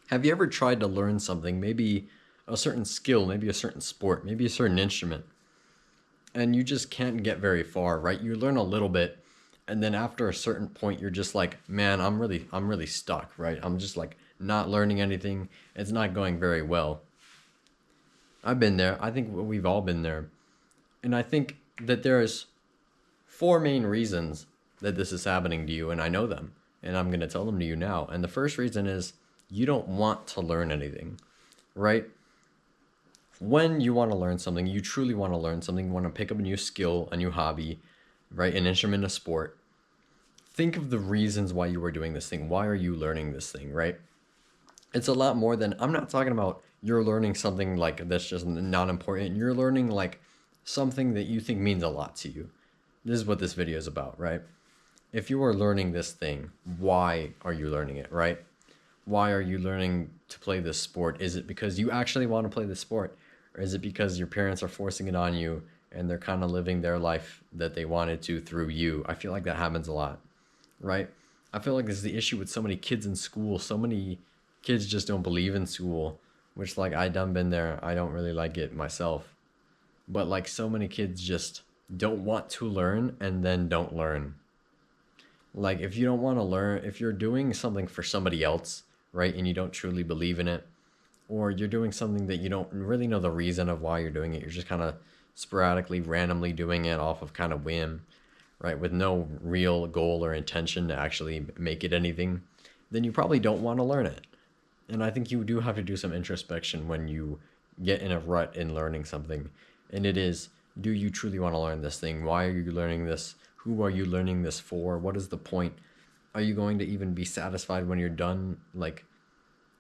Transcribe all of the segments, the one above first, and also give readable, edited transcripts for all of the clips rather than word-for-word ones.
Have you ever tried to learn something, maybe a certain skill, maybe a certain sport, maybe a certain instrument, and you just can't get very far, right? You learn a little bit, and then after a certain point, you're just like, man, I'm really stuck, right? I'm just like not learning anything. It's not going very well. I've been there. I think we've all been there. And I think that there's four main reasons that this is happening to you, and I know them, and I'm going to tell them to you now. And the first reason is you don't want to learn anything, right? When you want to learn something, you truly want to learn something, you want to pick up a new skill, a new hobby, right? An instrument, a sport. Think of the reasons why you are doing this thing. Why are you learning this thing, right? It's a lot more than, I'm not talking about you're learning something like that's just not important. You're learning like something that you think means a lot to you. This is what this video is about, right? If you are learning this thing, why are you learning it, right? Why are you learning to play this sport? Is it because you actually want to play this sport? Or is it because your parents are forcing it on you and they're kind of living their life that they wanted to through you? I feel like that happens a lot, right? I feel like this is the issue with so many kids in school. So many kids just don't believe in school, which like I done been there. I don't really like it myself. But like so many kids just don't want to learn and then don't learn. Like if you don't want to learn, if you're doing something for somebody else, right, and you don't truly believe in it, or you're doing something that you don't really know the reason of why you're doing it, you're just kind of sporadically, randomly doing it off of kind of whim, right, with no real goal or intention to actually make it anything, then you probably don't want to learn it. And I think you do have to do some introspection when you get in a rut in learning something. And it is, do you truly want to learn this thing? Why are you learning this? Who are you learning this for? What is the point? Are you going to even be satisfied when you're done? Like,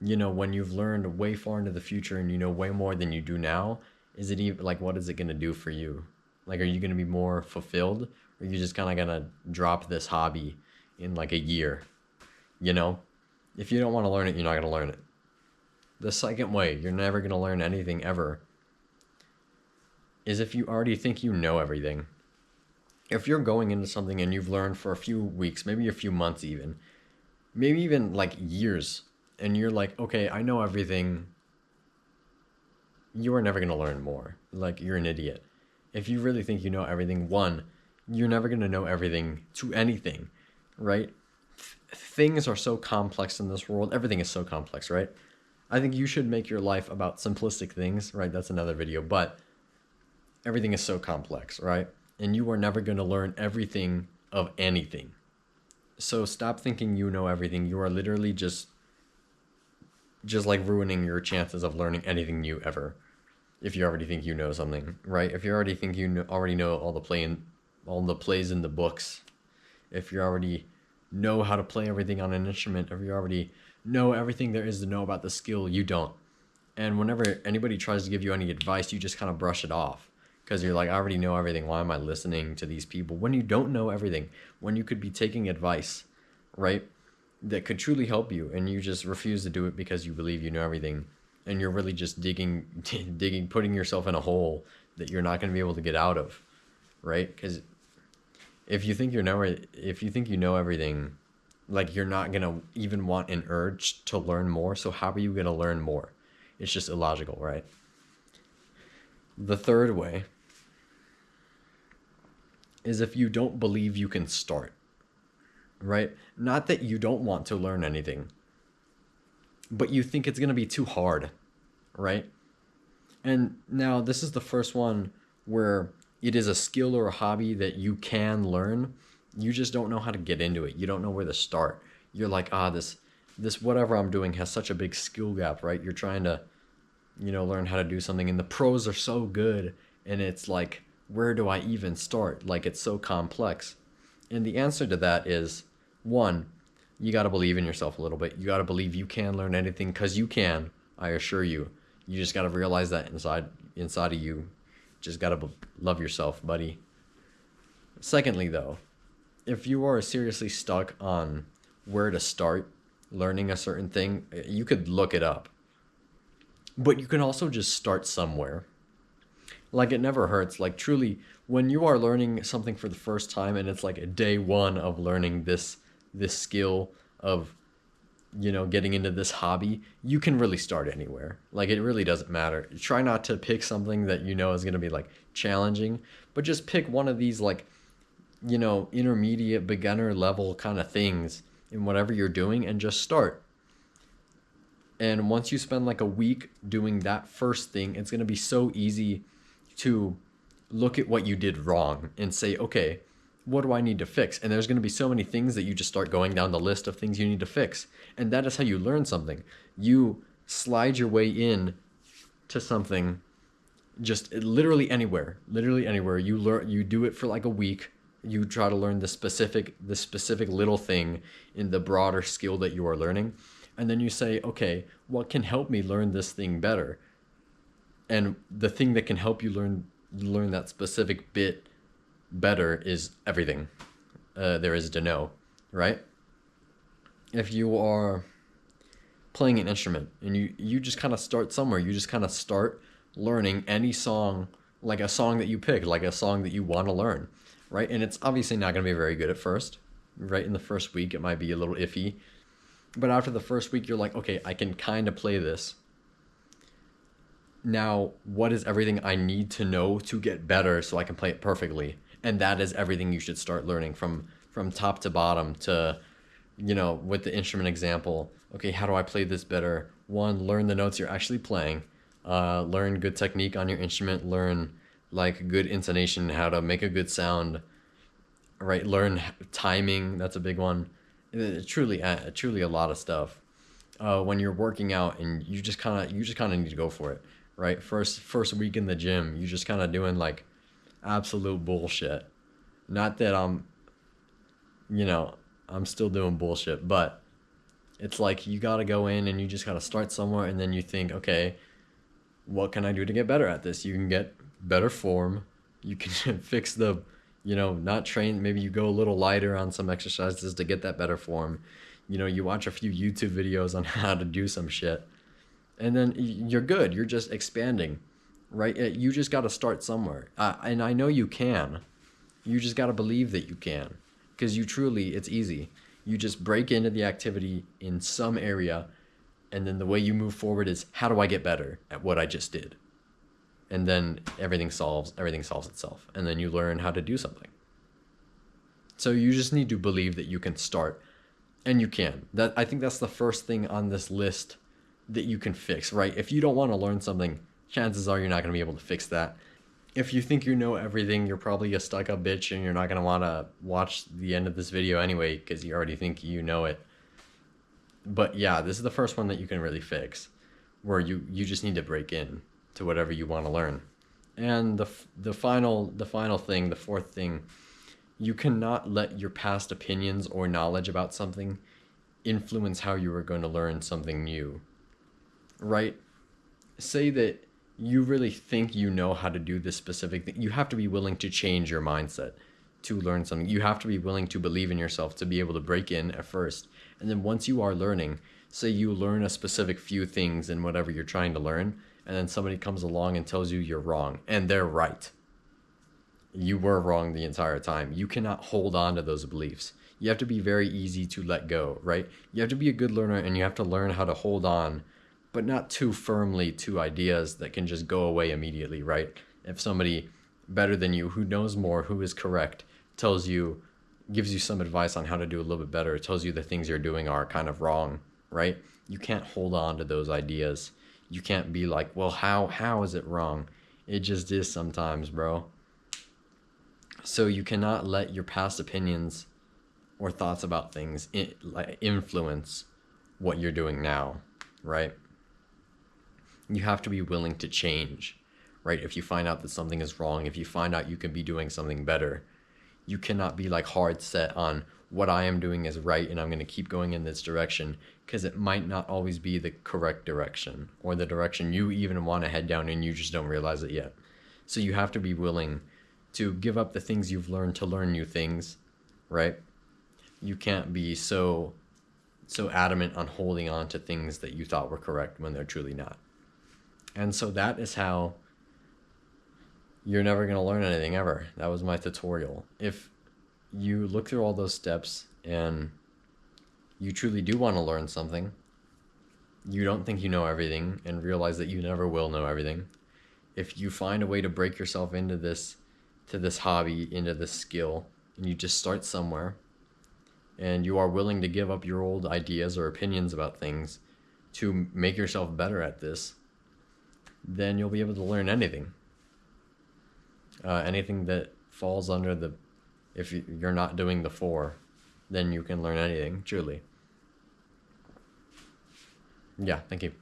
when you've learned way far into the future and you know way more than you do now, is it even like, what is it going to do for you? Like, are you going to be more fulfilled? Or are you just kind of going to drop this hobby in like a year? If you don't want to learn it, you're not going to learn it. The second way you're never going to learn anything ever is if you already think you know everything. If you're going into something and you've learned for a few weeks, maybe a few months even, maybe even like years, and you're like, okay, I know everything, you are never going to learn more. Like, you're an idiot. If you really think you know everything, one, you're never going to know everything to anything, right? Things are so complex in this world. Everything is so complex, right? I think you should make your life about simplistic things, right? That's another video, but everything is so complex, right? And you are never going to learn everything of anything. So stop thinking you know everything. You are literally just like ruining your chances of learning anything new ever. If you already think you know something, right? If you already think you already know all the plays in the books, if you already know how to play everything on an instrument, if you already know everything there is to know about the skill, you don't. And whenever anybody tries to give you any advice, you just kind of brush it off because you're like, I already know everything. Why am I listening to these people? When you don't know everything, when you could be taking advice, right, that could truly help you, and you just refuse to do it because you believe you know everything, and you're really just digging, putting yourself in a hole that you're not going to be able to get out of, right? Because if you think you know everything, like, you're not going to even want an urge to learn more. So how are you going to learn more? It's just illogical, right? The third way is if you don't believe you can start, right? Not that you don't want to learn anything, but you think it's going to be too hard, right? And now this is the first one where it is a skill or a hobby that you can learn. You just don't know how to get into it. You don't know where to start. You're like, this whatever I'm doing has such a big skill gap, right? You're trying to, learn how to do something, and the pros are so good, and it's like, where do I even start? Like, it's so complex. And the answer to that is, one, you got to believe in yourself a little bit. You got to believe you can learn anything, because you can, I assure you. You just got to realize that inside of you. Just got to love yourself, buddy. Secondly, though, if you are seriously stuck on where to start learning a certain thing, you could look it up. But you can also just start somewhere. Like, it never hurts. Like, truly, when you are learning something for the first time and it's like a day one of learning this skill of getting into this hobby, you can really start anywhere. Like, it really doesn't matter. Try not to pick something that is going to be like challenging, but just pick one of these like, intermediate beginner level kind of things in whatever you're doing and just start. And once you spend like a week doing that first thing, it's going to be so easy to look at what you did wrong and say, okay, what do I need to fix? And there's going to be so many things that you just start going down the list of things you need to fix. And that is how you learn something. You slide your way in to something just literally anywhere. Literally anywhere. You do it for like a week. You try to learn the specific little thing in the broader skill that you are learning. And then you say, okay, what can help me learn this thing better? And the thing that can help you learn that specific bit better is everything there is to know, right? If you are playing an instrument and you just kind of start somewhere, you just kind of start learning any song, like a song that you pick, like a song that you want to learn, right? And it's obviously not going to be very good at first, right? In the first week, it might be a little iffy. But after the first week, you're like, okay, I can kind of play this. Now, what is everything I need to know to get better so I can play it perfectly? And that is everything you should start learning from top to bottom to, with the instrument example. Okay, how do I play this better? One, learn the notes you're actually playing. Learn good technique on your instrument. Learn like good intonation, how to make a good sound. Right? Learn timing. That's a big one. Truly a lot of stuff. When you're working out and you just kind of need to go for it, right? First week in the gym, you just kind of doing like absolute bullshit. Not that I'm still doing bullshit, but it's like you got to go in and you just got to start somewhere, and then you think, okay, what can I do to get better at this? You can get better form. You can fix the not train. Maybe you go a little lighter on some exercises to get that better form. You watch a few YouTube videos on how to do some shit, and then you're good. You're just expanding, right? You just got to start somewhere. And I know you can. You just got to believe that you can, because it's easy. You just break into the activity in some area, and then the way you move forward is, how do I get better at what I just did? And then everything solves itself. And then you learn how to do something. So you just need to believe that you can start, and you can. I think that's the first thing on this list that you can fix, right? If you don't want to learn something, chances are you're not going to be able to fix that. If you think you know everything, you're probably a stuck-up bitch, and you're not going to want to watch the end of this video anyway, because you already think you know it. But yeah, this is the first one that you can really fix, where you just need to break in to whatever you want to learn. And the final thing, the fourth thing, you cannot let your past opinions or knowledge about something influence how you are going to learn something new, right? Say that you really think you know how to do this specific thing. You have to be willing to change your mindset to learn something. You have to be willing to believe in yourself to be able to break in at first. And then once you are learning, say you learn a specific few things in whatever you're trying to learn, and then somebody comes along and tells you you're wrong, and they're right. You were wrong the entire time. You cannot hold on to those beliefs. You have to be very easy to let go, right? You have to be a good learner, and you have to learn how to hold on, but not too firmly to ideas that can just go away immediately, right? If somebody better than you, who knows more, who is correct, gives you some advice on how to do a little bit better, tells you the things you're doing are kind of wrong, right? You can't hold on to those ideas. You can't be like, well, how is it wrong? It just is sometimes, bro. So you cannot let your past opinions or thoughts about things influence what you're doing now, right? You have to be willing to change, right? If you find out that something is wrong, if you find out you can be doing something better, you cannot be like hard set on what I am doing is right and I'm going to keep going in this direction, because it might not always be the correct direction or the direction you even want to head down and you just don't realize it yet. So you have to be willing to give up the things you've learned to learn new things, right? You can't be so adamant on holding on to things that you thought were correct when they're truly not. And so that is how you're never going to learn anything ever. That was my tutorial. If you look through all those steps and you truly do want to learn something, you don't think you know everything and realize that you never will know everything, if you find a way to break yourself into this, to this hobby, into this skill, and you just start somewhere, and you are willing to give up your old ideas or opinions about things to make yourself better at this, then you'll be able to learn anything. Anything that falls under the, if you're not doing the four, then you can learn anything, truly. Yeah, thank you.